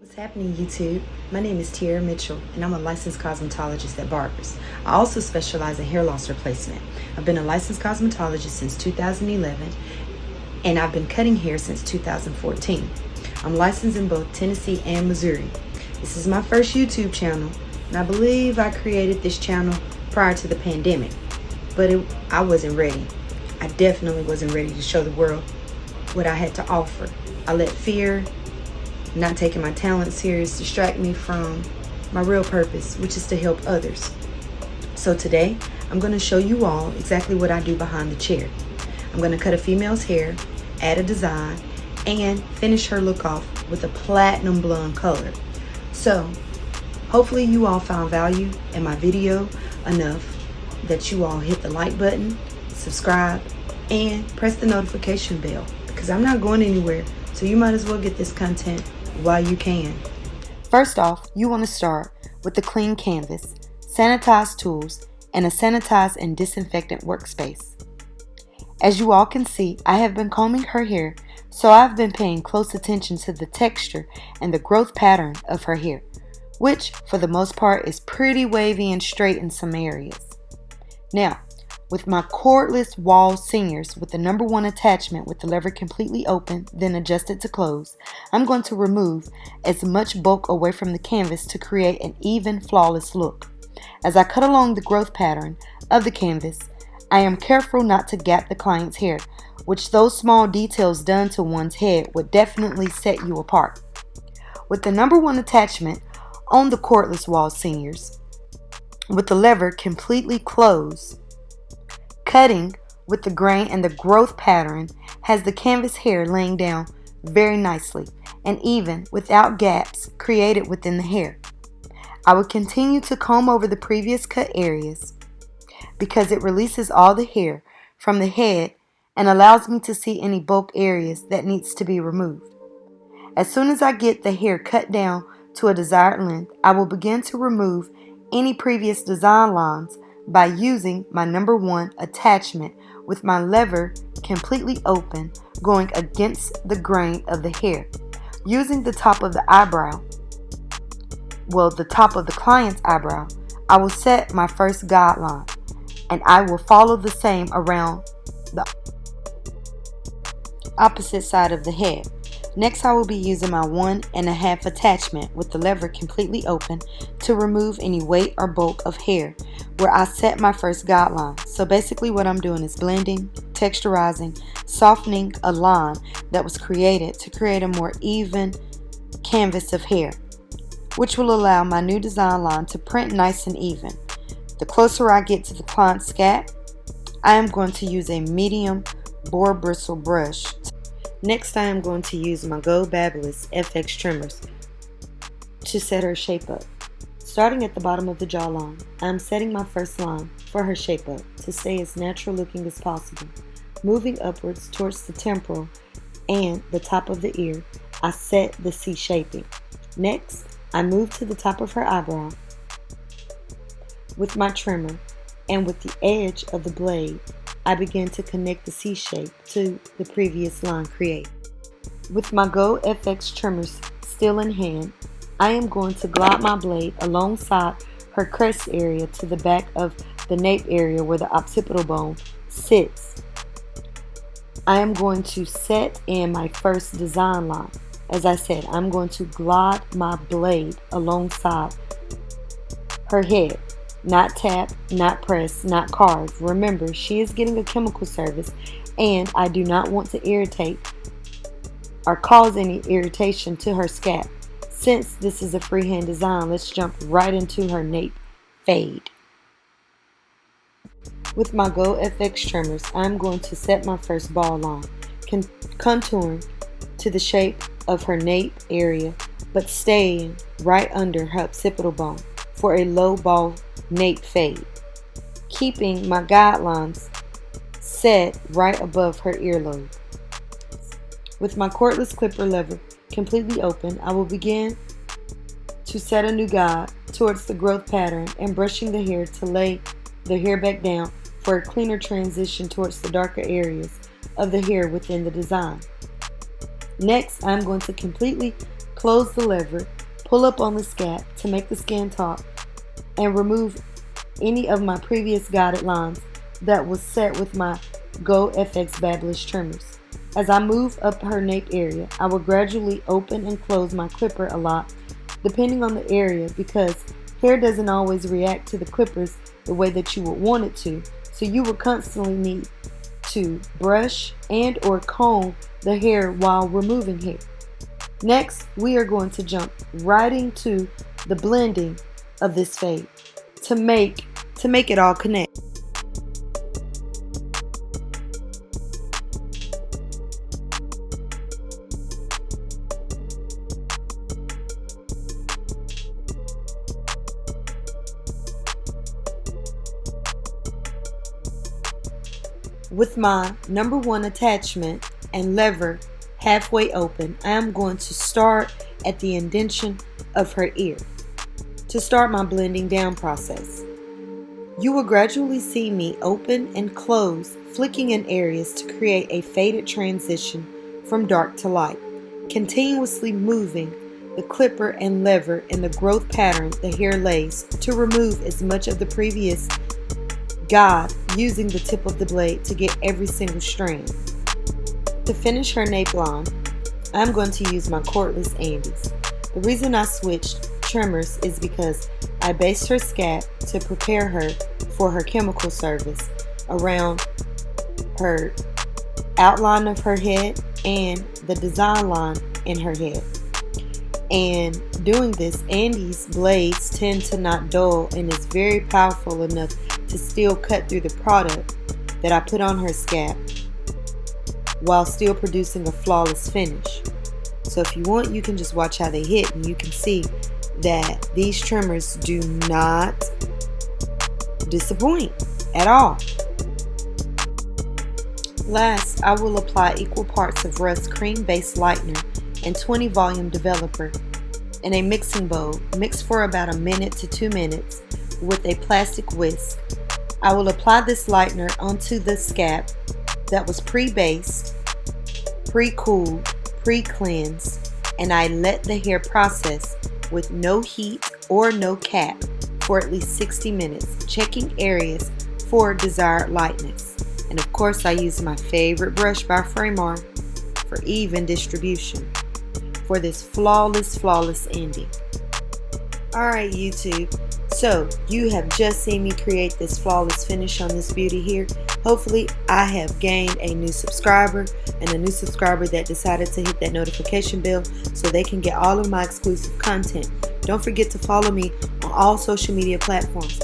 What's happening, YouTube? My name is Tiara Mitchell, and I'm a licensed cosmetologist at Barbers. I also specialize in hair loss replacement. I've been a licensed cosmetologist since 2011, and I've been cutting hair since 2014. I'm licensed in both Tennessee and Missouri. This is my first YouTube channel, and I believe I created this channel prior to the pandemic, but I wasn't ready. I definitely wasn't ready to show the world what I had to offer. I let fear, not taking my talent serious, distract me from my real purpose, which is to help others. So today, I'm going to show you all exactly what I do behind the chair. I'm going to cut a female's hair, add a design, and finish her look off with a platinum blonde color. So, hopefully you all found value in my video enough that you all hit the like button, subscribe, and press the notification bell, because I'm not going anywhere, so you might as well get this content while you can. First off, you want to start with the clean canvas, sanitized tools, and a sanitized and disinfectant workspace. As you all can see, I have been combing her hair, so I've been paying close attention to the texture and the growth pattern of her hair, which for the most part is pretty wavy and straight in some areas. Now, with my cordless wall singers with the number 1 attachment with the lever completely open, then adjusted to close, I'm going to remove as much bulk away from the canvas to create an even, flawless look. As I cut along the growth pattern of the canvas, I am careful not to gap the client's hair, which those small details done to one's head would definitely set you apart. With the number 1 attachment on the cordless wall singers, with the lever completely closed, cutting with the grain and the growth pattern has the canvas hair laying down very nicely and even without gaps created within the hair. I will continue to comb over the previous cut areas because it releases all the hair from the head and allows me to see any bulk areas that needs to be removed. As soon as I get the hair cut down to a desired length, I will begin to remove any previous design lines by using my number 1 attachment with my lever completely open, going against the grain of the hair. Using the top of the eyebrow, the top of the client's eyebrow, I will set my first guideline, and I will follow the same around the opposite side of the head. Next, I will be using my 1.5 attachment with the lever completely open to remove any weight or bulk of hair where I set my first guideline. So basically what I'm doing is blending, texturizing, softening a line that was created to create a more even canvas of hair, which will allow my new design line to print nice and even. The closer I get to the client's scalp, I am going to use a medium boar bristle brush. Next, I am going to use my Go Babyless FX trimmers to set her shape up. Starting at the bottom of the jawline, I am setting my first line for her shape up to stay as natural looking as possible. Moving upwards towards the temporal and the top of the ear, I set the C shaping. Next, I move to the top of her eyebrow with my trimmer, and with the edge of the blade, I begin to connect the C shape to the previous line created. With my Go FX trimmers still in hand, I am going to glide my blade alongside her crest area to the back of the nape area where the occipital bone sits. I am going to set in my first design line. As I said, I'm going to glide my blade alongside her head. Not tap, not press, not carve. Remember, she is getting a chemical service, and I do not want to irritate or cause any irritation to her scalp. Since this is a freehand design, let's jump right into her nape fade. With my Go FX trimmers, I'm going to set my first ball line, contouring to the shape of her nape area, but staying right under her occipital bone for a low ball nape fade, keeping my guidelines set right above her earlobe. With my cordless clipper lever completely open, I will begin to set a new guide towards the growth pattern and brushing the hair to lay the hair back down for a cleaner transition towards the darker areas of the hair within the design. Next, I'm going to completely close the lever pull up on the scap to make the scan taut and remove any of my previous guided lines that was set with my Go FX Babblish trimmers. As I move up her nape area, I will gradually open and close my clipper a lot depending on the area, because hair doesn't always react to the clippers the way that you would want it to, so you will constantly need to brush and or comb the hair while removing hair. Next, we are going to jump right into the blending of this fade to make it all connect. With my number 1 attachment and lever halfway open, I am going to start at the indentation of her ear to start my blending down process. You will gradually see me open and close, flicking in areas to create a faded transition from dark to light, continuously moving the clipper and lever in the growth pattern the hair lays to remove as much of the previous guide, using the tip of the blade to get every single strand. To finish her nape line, I'm going to use my cordless Andes. The reason I switched trimmers is because I based her scalp to prepare her for her chemical service around her outline of her head and the design line in her head. And doing this, Andes blades tend to not dull and is very powerful enough to still cut through the product that I put on her scalp while still producing a flawless finish. So if you want, you can just watch how they hit and you can see that these trimmers do not disappoint at all. Last, I will apply equal parts of Rust Cream Based Lightener and 20 Volume Developer in a mixing bowl. Mix for about a minute to 2 minutes with a plastic whisk. I will apply this lightener onto the scalp that was pre-based, pre-cooled, pre-cleansed, and I let the hair process with no heat or no cap for at least 60 minutes, checking areas for desired lightness. And of course, I use my favorite brush by Framar for even distribution for this flawless ending. Alright YouTube, so you have just seen me create this flawless finish on this beauty here. Hopefully I have gained a new subscriber and a new subscriber that decided to hit that notification bell so they can get all of my exclusive content. Don't forget to follow me on all social media platforms.